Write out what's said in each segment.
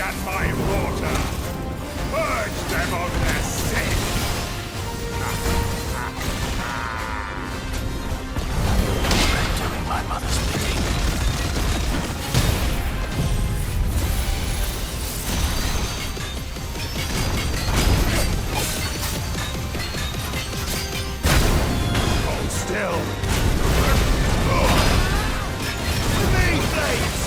and my water! Purge them of their sin! I'm doing my mother's bidding. Hold still! Remain blades!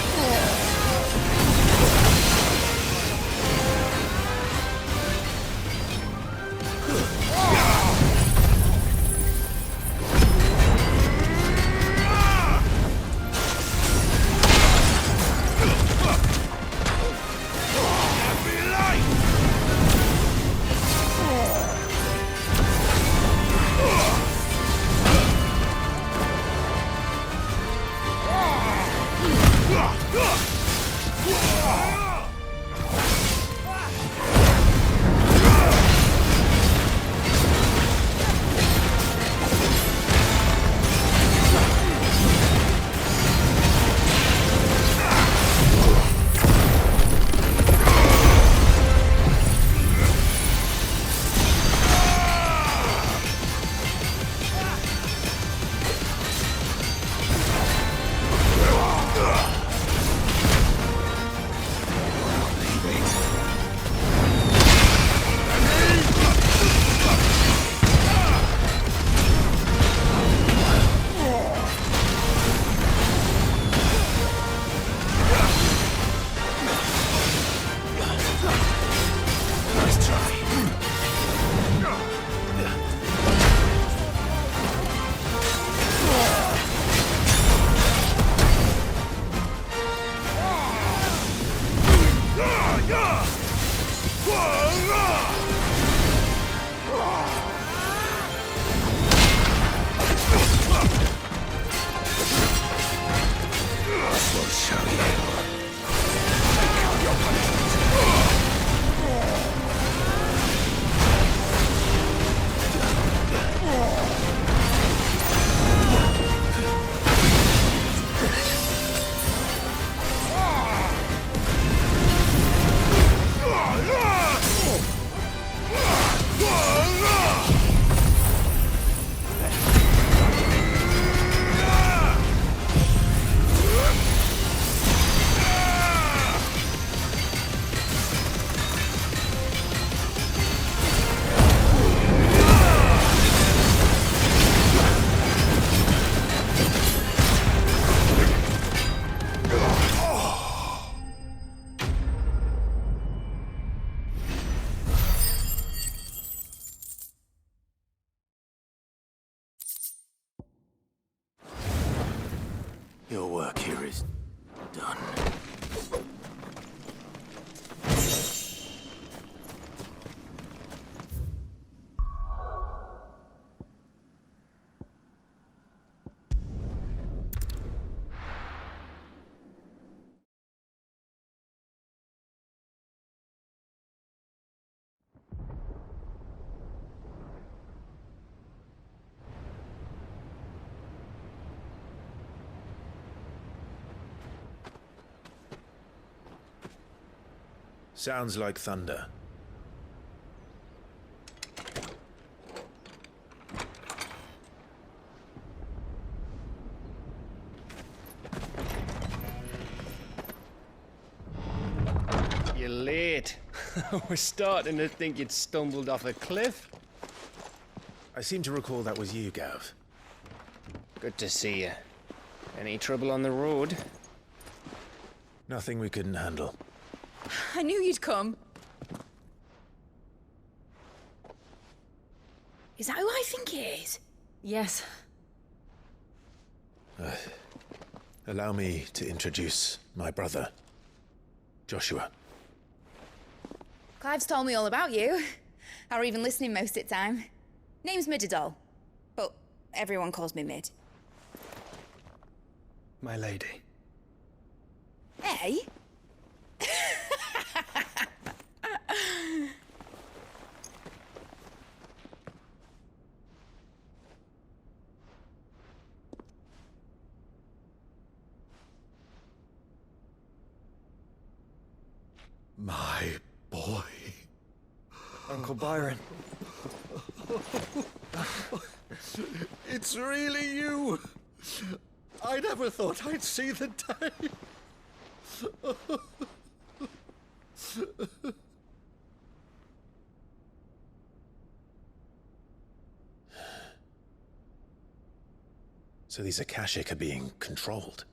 Your work here is done. Sounds like thunder. You're late. We're starting to think you'd stumbled off a cliff. I seem to recall that was you, Gav. Good to see you. Any trouble on the road? Nothing we couldn't handle. I knew you'd come. Is that who I think it is? Yes. Allow me to introduce my brother, Joshua. Clive's told me all about you. Or even listening most of the time. Name's Midadol, but everyone calls me Mid. My lady. Hey? My boy. Uncle Byron. It's really you. I never thought I'd see the day. So these Akashic are being controlled.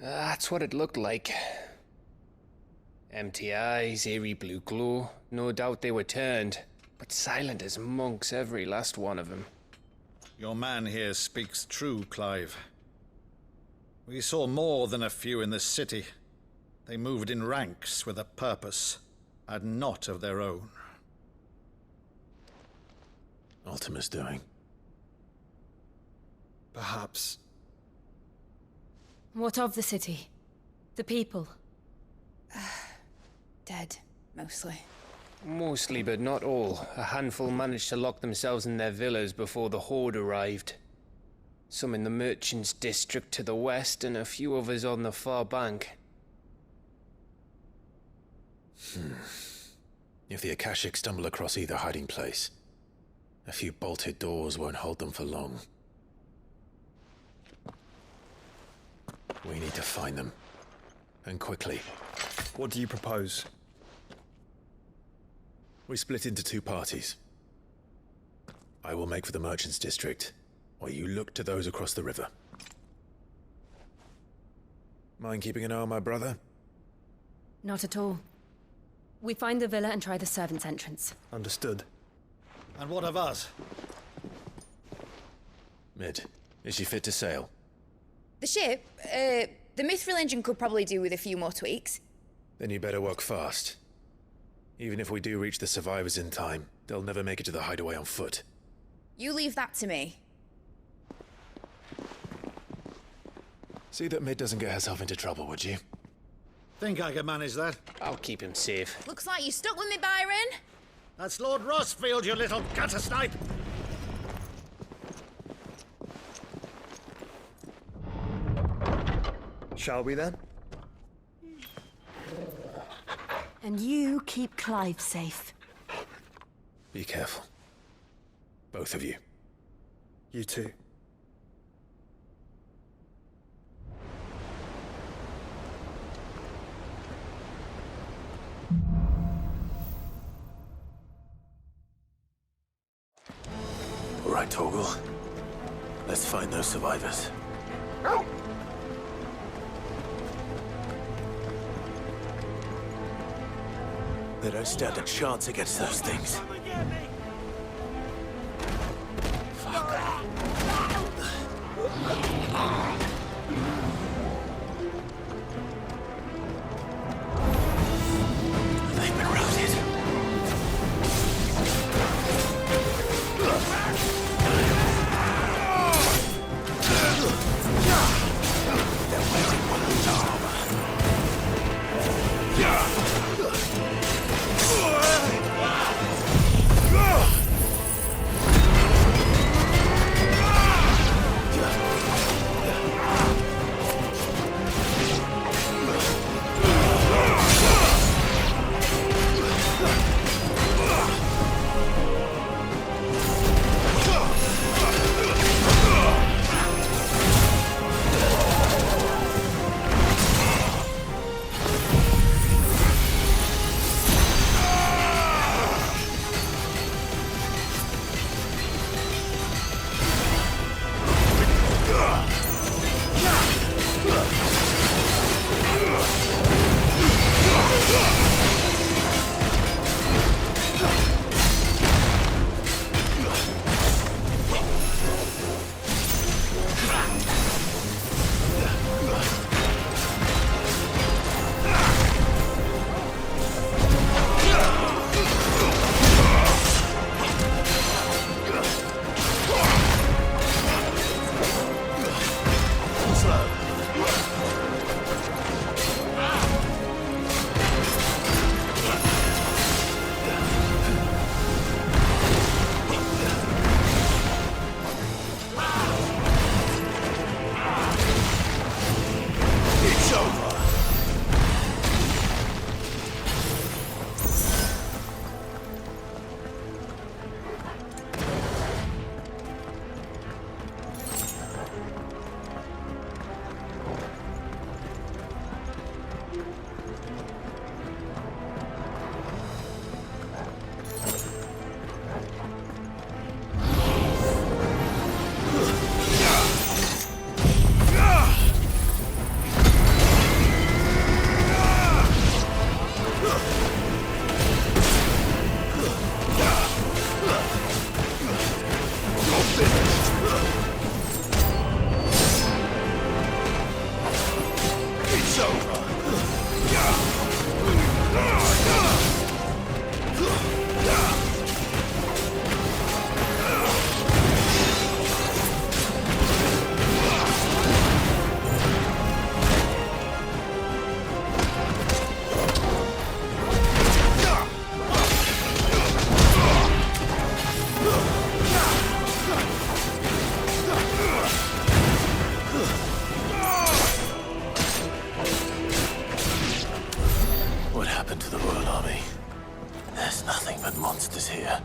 That's what it looked like. Empty eyes, eerie blue glow. No doubt they were turned, but silent as monks, every last one of them. Your man here speaks true, Clive. We saw more than a few in this city. They moved in ranks with a purpose, and not of their own. Ultima's doing. Perhaps. What of the city? The people? Dead, mostly. Mostly, but not all. A handful managed to lock themselves in their villas before the Horde arrived. Some in the Merchants' District to the west, and a few others on the far bank. If the Akashic stumble across either hiding place, a few bolted doors won't hold them for long. We need to find them. And quickly. What do you propose? We split into two parties. I will make for the Merchants' District, while you look to those across the river. Mind keeping an eye on my brother? Not at all. We find the villa and try the servants' entrance. Understood. And what of us? Mid, is she fit to sail? The ship, the Mithril engine could probably do with a few more tweaks. Then you better work fast. Even if we do reach the survivors in time, they'll never make it to the hideaway on foot. You leave that to me. See that Mid doesn't get herself into trouble, would you? Think I can manage that? I'll keep him safe. Looks like you stuck with me, Byron. That's Lord Rossfield, you little gutter snipe! Shall we then? And you keep Clive safe. Be careful. Both of you. You too. All right, Torgal. Let's find those survivors. They don't stand a chance against those things. They've been routed. They're wearing weapons armor. the Royal Army. There's nothing but monsters here.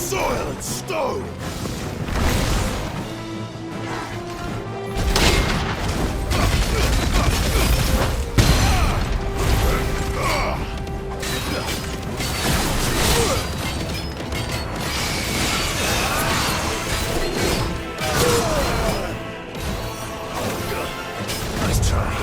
Soil and stone! Nice try.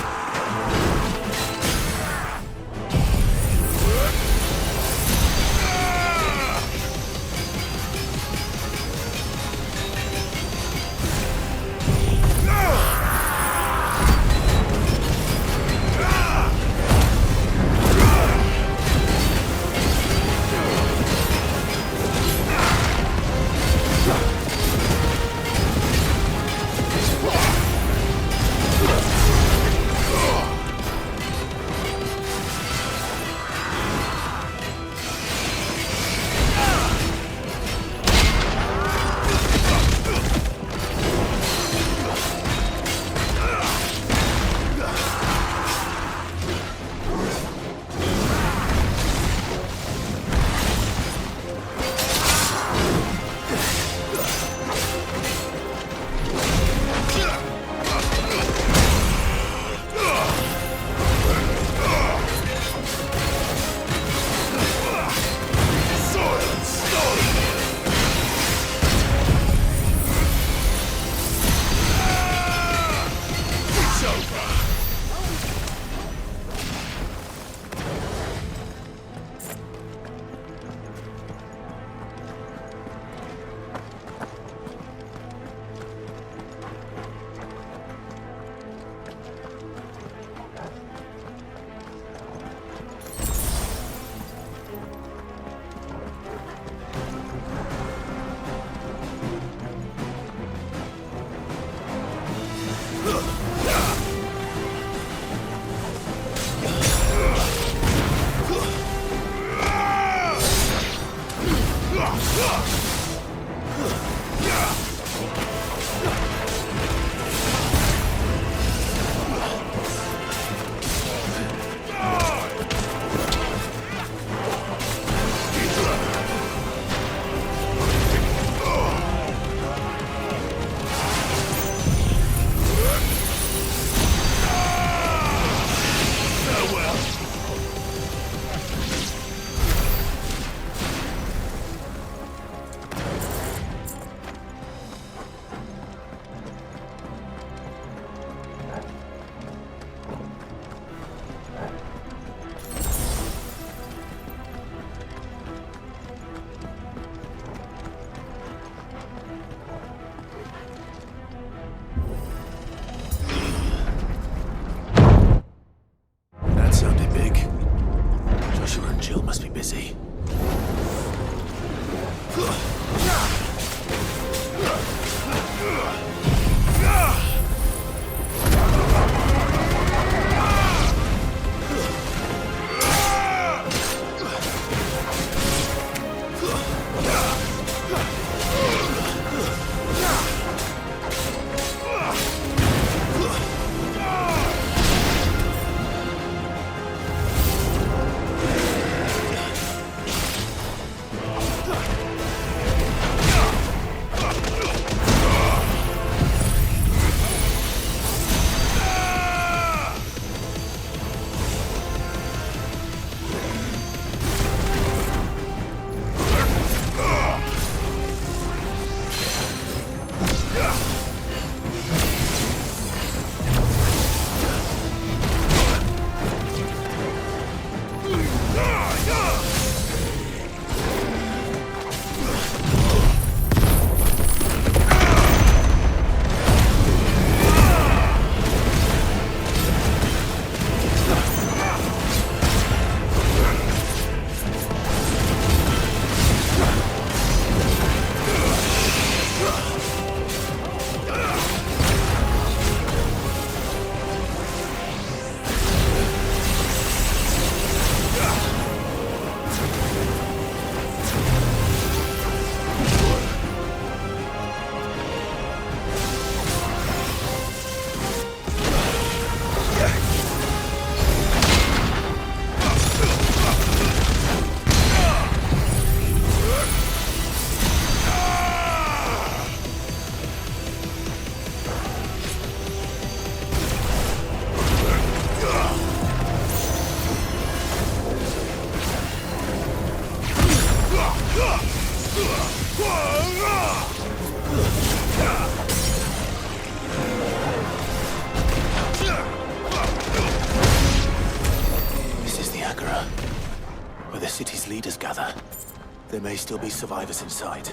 city's leaders gather, there may still be survivors inside.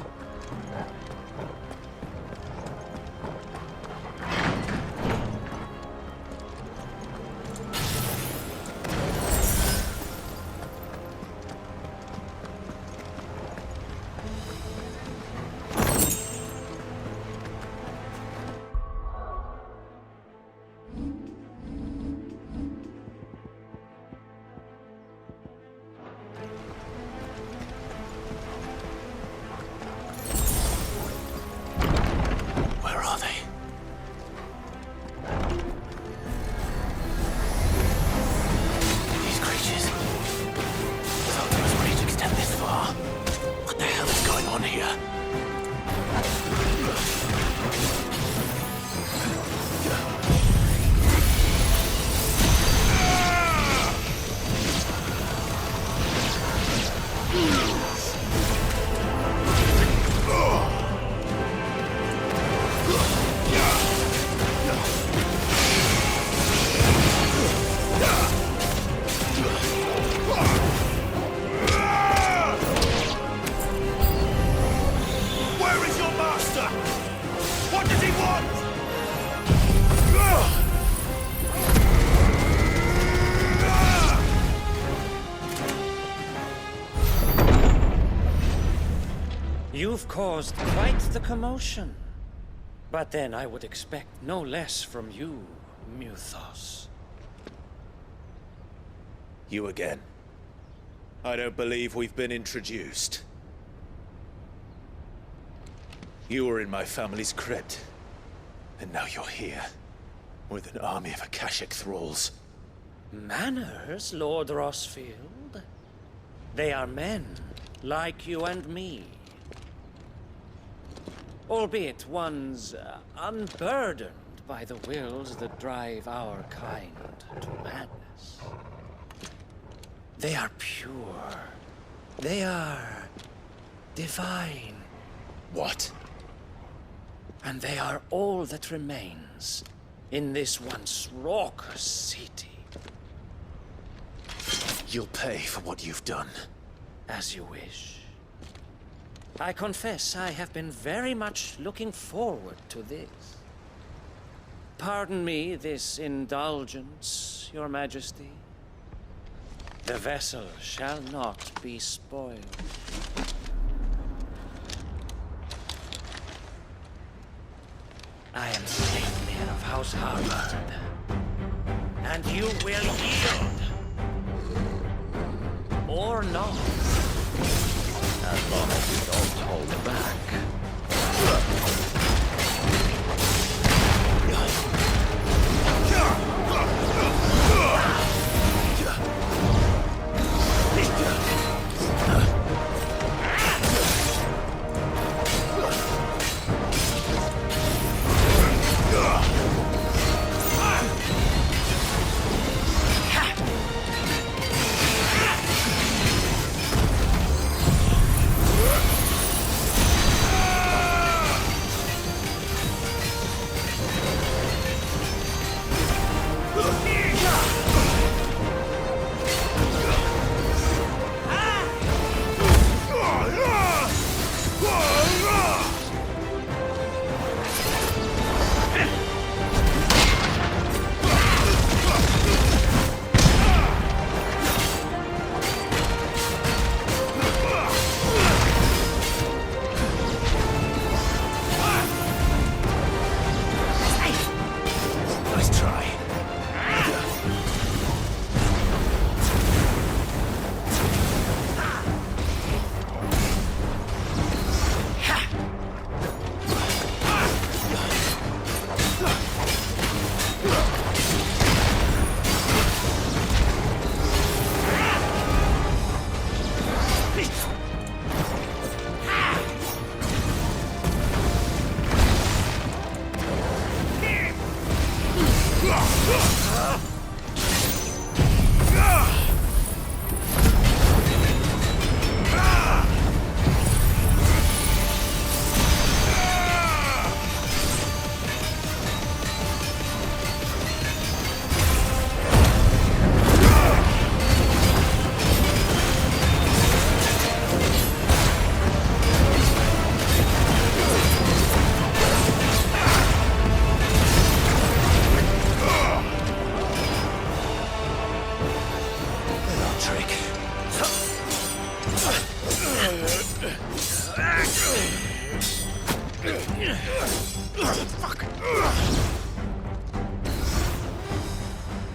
You've caused quite the commotion. But then I would expect no less from you, Muthos. You again. I don't believe we've been introduced. You were in my family's crypt. And now you're here. With an army of Akashic thralls. Manners, Lord Rossfield? They are men, like you and me. Albeit ones unburdened by the wills that drive our kind to madness. They are pure. They are divine. What? And they are all that remains in this once raucous city. You'll pay for what you've done. As you wish. I confess I have been very much looking forward to this. Pardon me this indulgence, Your Majesty. The vessel shall not be spoiled. I am Sleipnir of House Harvard, and you will yield. Or not. As long as you don't hold back.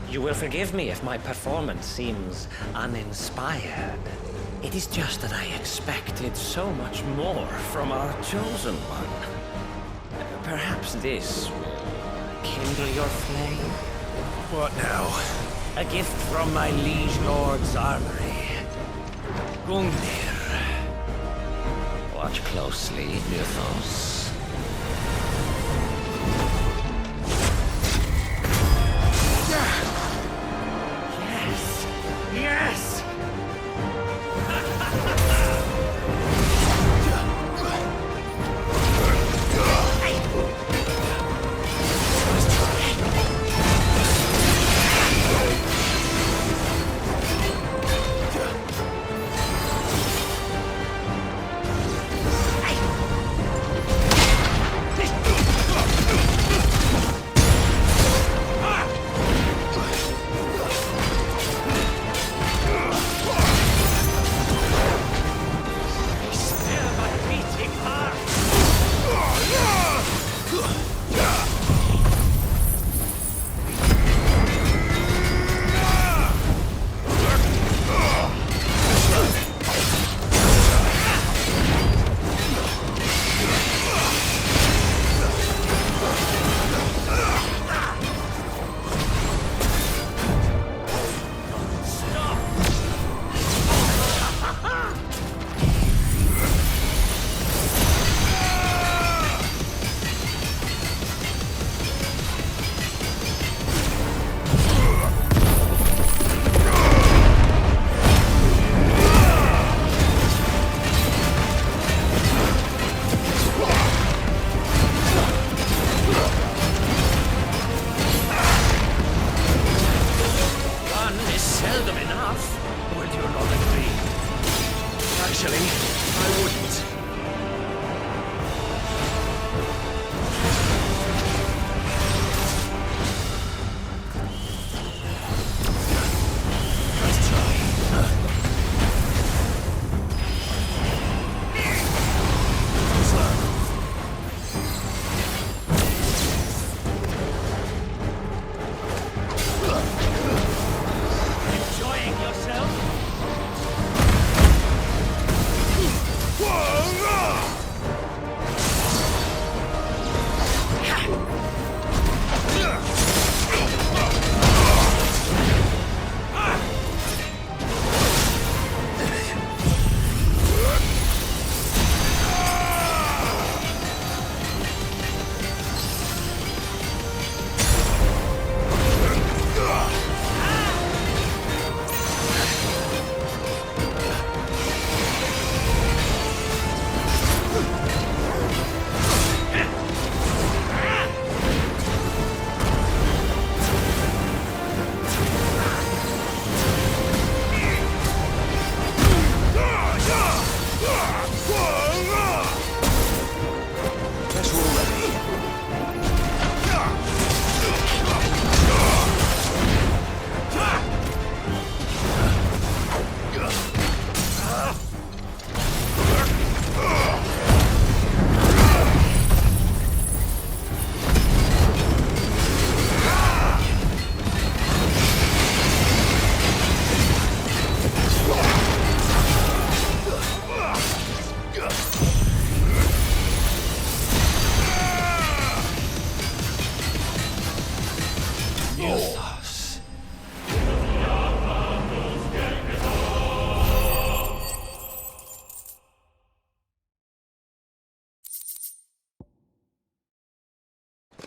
You will forgive me if my performance seems uninspired. It is just that I expected so much more from our chosen one. Perhaps this will kindle your flame? What now? A gift from my liege lord's armory. Gungnir. Watch closely, Mythos. Yes! Yes!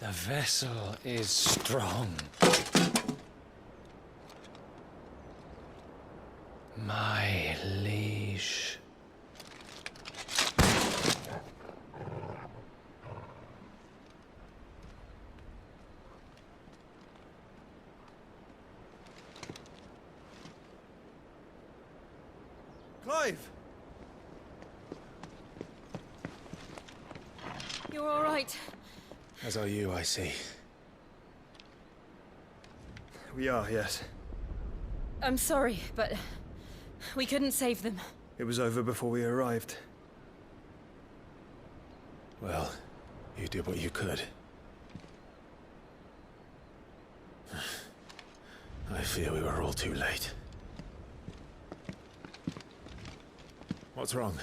The vessel is strong. My liege. Clive! You're all right. As are you, I see. We are, yes. I'm sorry, but we couldn't save them. It was over before we arrived. Well, You did what you could. I fear we were all too late. What's wrong?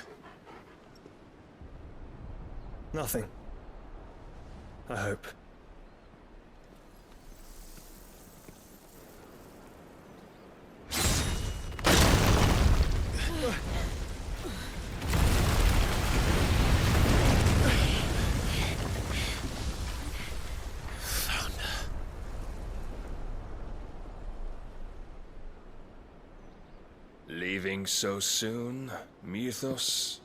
Nothing. I hope. Leaving so soon, Mythos?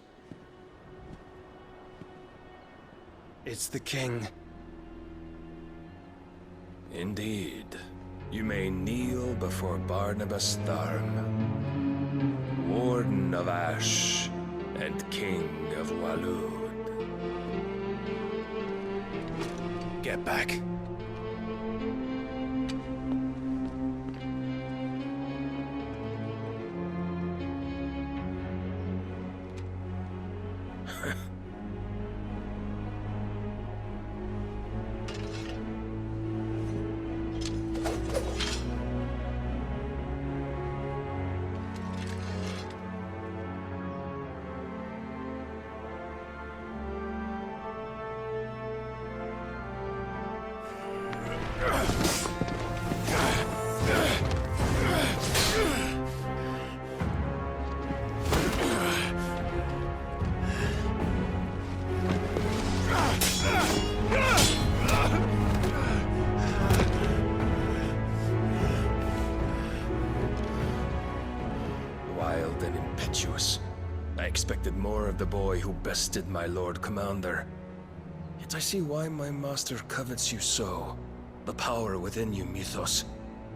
It's the king. Indeed. You may kneel before Barnabas Tharm, Warden of Ash and King of Waloed. Get back. Wild and impetuous. I expected more of the boy who bested my Lord Commander. Yet I see why my master covets you so. The power within you, Mythos.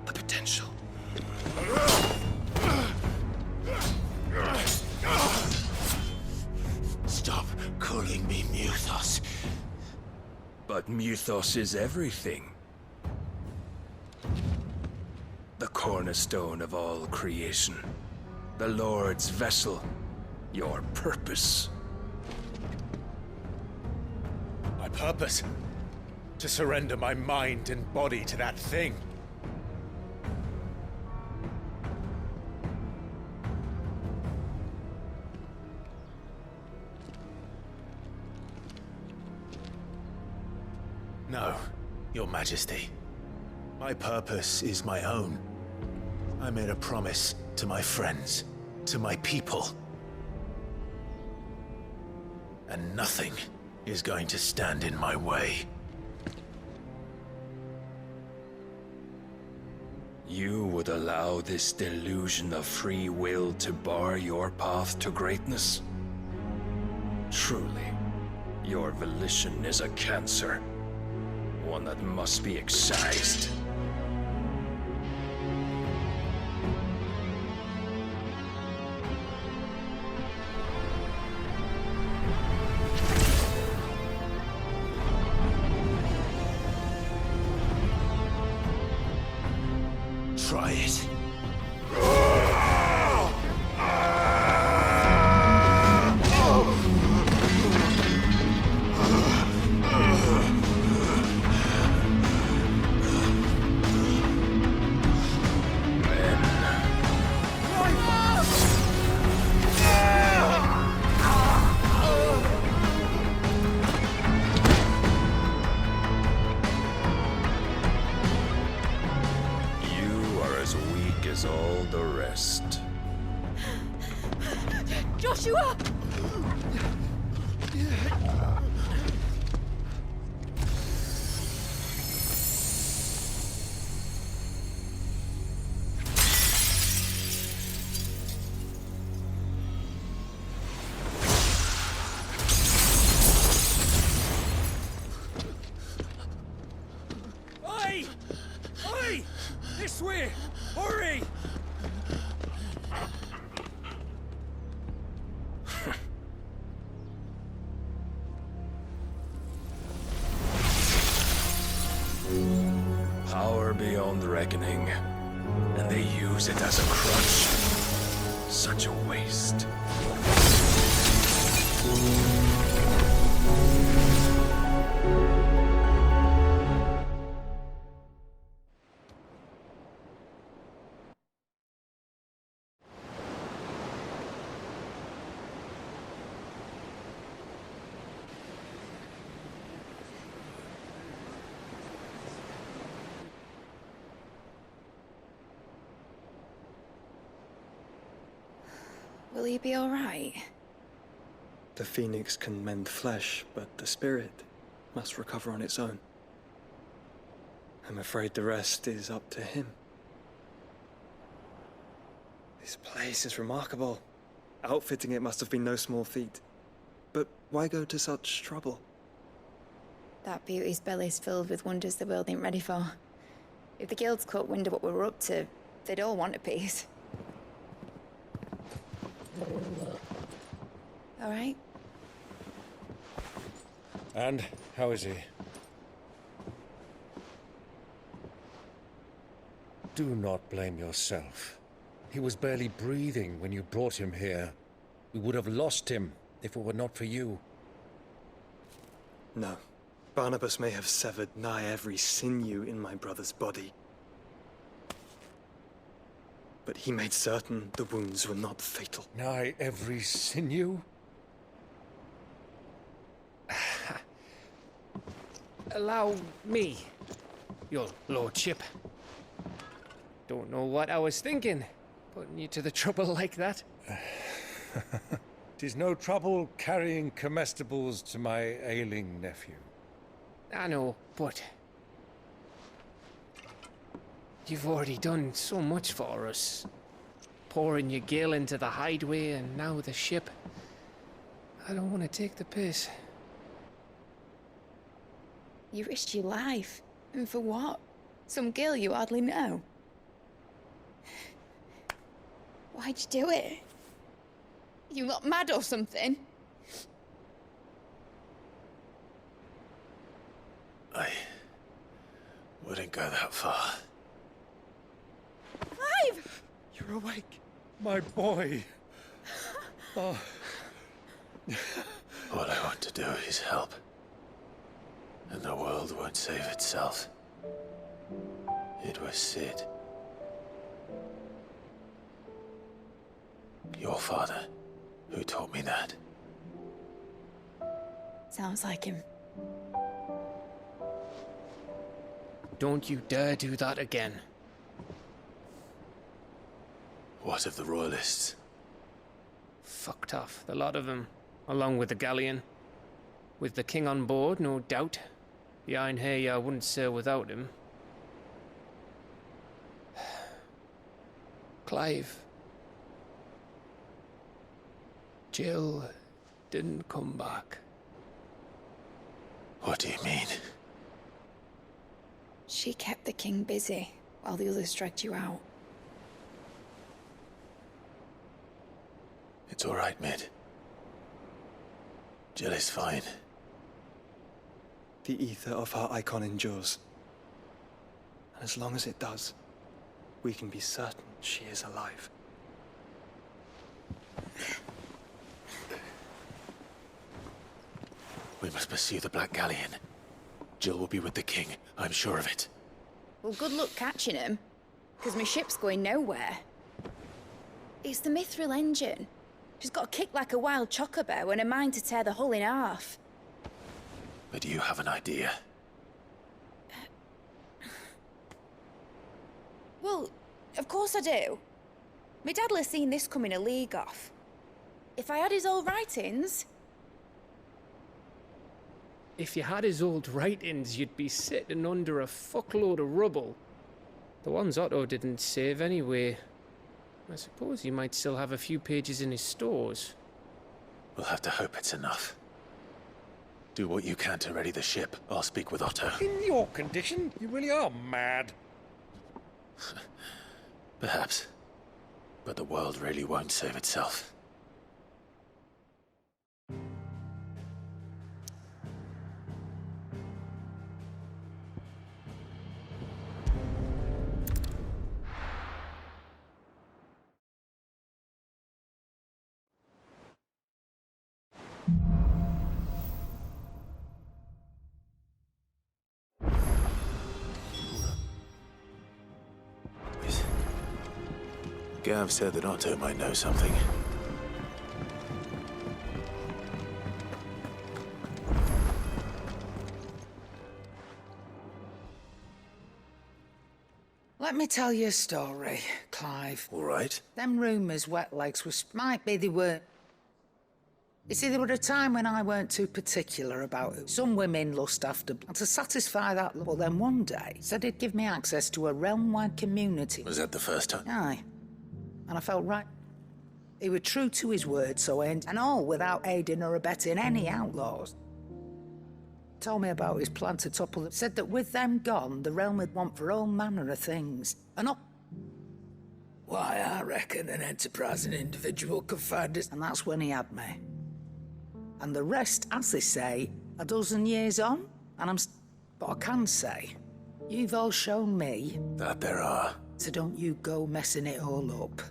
The potential. Stop calling me Mythos. But Mythos is everything. The cornerstone of all creation. The Lord's vessel. Your purpose. My purpose? To surrender my mind and body to that thing. No, Your Majesty. My purpose is my own. I made a promise to my friends, to my people. And nothing is going to stand in my way. You would allow this delusion of free will to bar your path to greatness? Truly, your volition is a cancer. One that must be excised. Try it. All the rest. Joshua! Oi! Oi! This way! Hurry! Power beyond reckoning, and they use it as a crutch. Such a waste. Will he be all right? The phoenix can mend flesh, but the spirit must recover on its own. I'm afraid the rest is up to him. This place is remarkable. Outfitting it must have been no small feat. But why go to such trouble? That beauty's belly's filled with wonders the world ain't ready for. If the guilds caught wind of what we were up to, they'd all want a piece. All right? And how is he? Do not blame yourself. He was barely breathing when you brought him here. We would have lost him if it were not for you. No. Barnabas may have severed nigh every sinew in my brother's body. But he made certain the wounds were not fatal. Nigh every sinew? Allow me, your lordship. Don't know what I was thinking, putting you to the trouble like that. 'Tis no trouble carrying comestibles to my ailing nephew. I know, but you've already done so much for us. Pouring your gale into the hideaway and now the ship. I don't want to take the piss. You risked your life. And for what? Some girl you hardly know. Why'd you do it? You not mad or something? I wouldn't go that far. Clive! You're awake, my boy. Oh. All I want to do is help. And the world won't save itself. It was Sid. Your father, who taught me that. Sounds like him. Don't you dare do that again. What of the royalists? Fucked off, the lot of them, along with the galleon. With the king on board, no doubt. Behind here, I wouldn't sail without him. Clive. Jill didn't come back. What do you mean? She kept the king busy while the others dragged you out. It's all right, Mid. Jill is fine. The ether of her icon endures. And as long as it does, we can be certain she is alive. We must pursue the Black Galleon. Jill will be with the king, I'm sure of it. Well, good luck catching him, because my ship's going nowhere. It's the Mithril engine. She's got a kick like a wild chocobo and a mind to tear the hull in half. But you have an idea. Well, of course I do. My dad'll have seen this coming a league off. If I had his old writings... If you had his old writings, you'd be sitting under a fuckload of rubble. The ones Otto didn't save anyway. I suppose he might still have a few pages in his stores. We'll have to hope it's enough. Do what you can to ready the ship. I'll speak with Otto. In your condition, you really are mad. Perhaps. But the world really won't save itself. Gav said that Otto might know something. Let me tell you a story, Clive. All right. Them rumours wet legs was might be they were. You see, there were a time when I weren't too particular about it. Some women lust after, and to satisfy that love, then one day said he'd give me access to a realm-wide community. Was that the first time? Aye. And I felt right. He was true to his word, so and all without aiding or abetting any outlaws. Told me about his plan to topple it. Said that with them gone, the realm would want for all manner of things. And up. Why, I reckon an enterprising individual could find it. And that's when he had me. And the rest, as they say, a dozen years on, and but I can say, you've all shown me that there are. So don't you go messing it all up.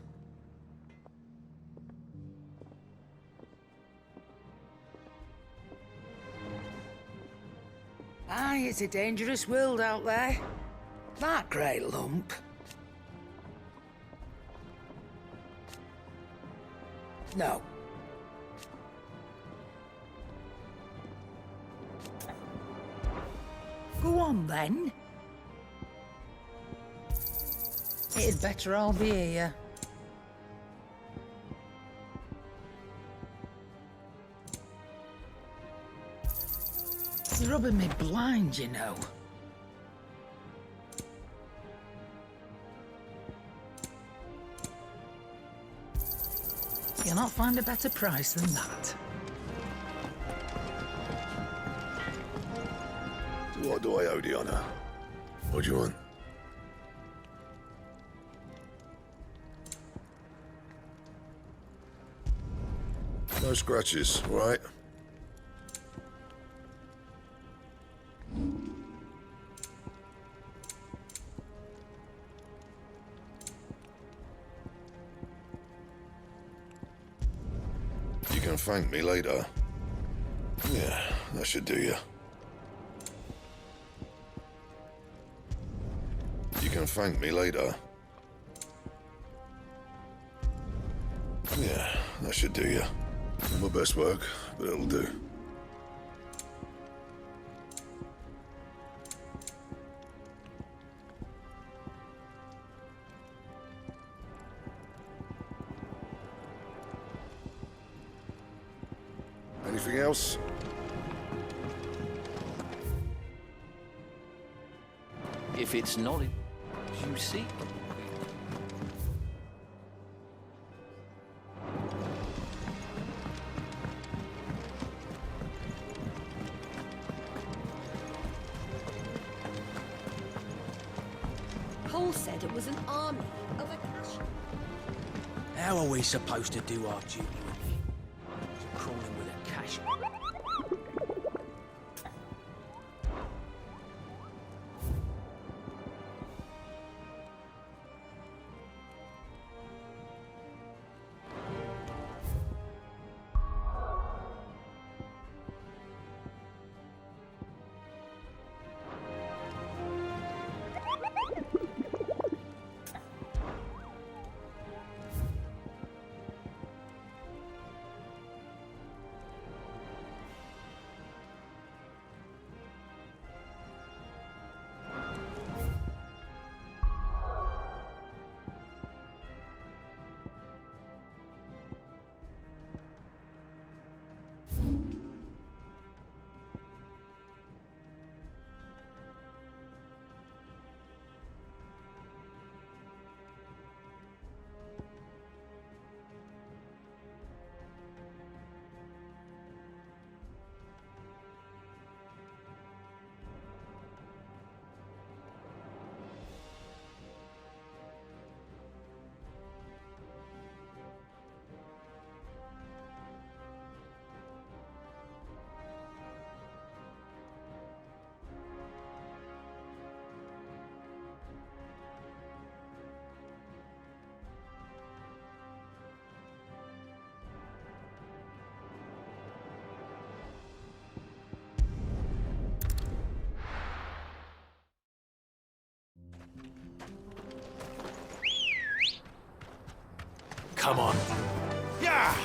Aye, it's a dangerous world out there. That great lump. No. Go on, then. It'd better all be here. You're rubbing me blind, you know. You'll not find a better price than that. What do I owe the honor? What do you want? No scratches, right? You can thank me later. Yeah, that should do you. You can thank me later. Yeah, that should do you. Not my best work, but it'll do. Anything else? If it's knowledge you seek. Cole said it was an army of a cash. How are we supposed to do our duty with it? Crawling with a cash. Come on. Yeah!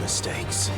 mistakes.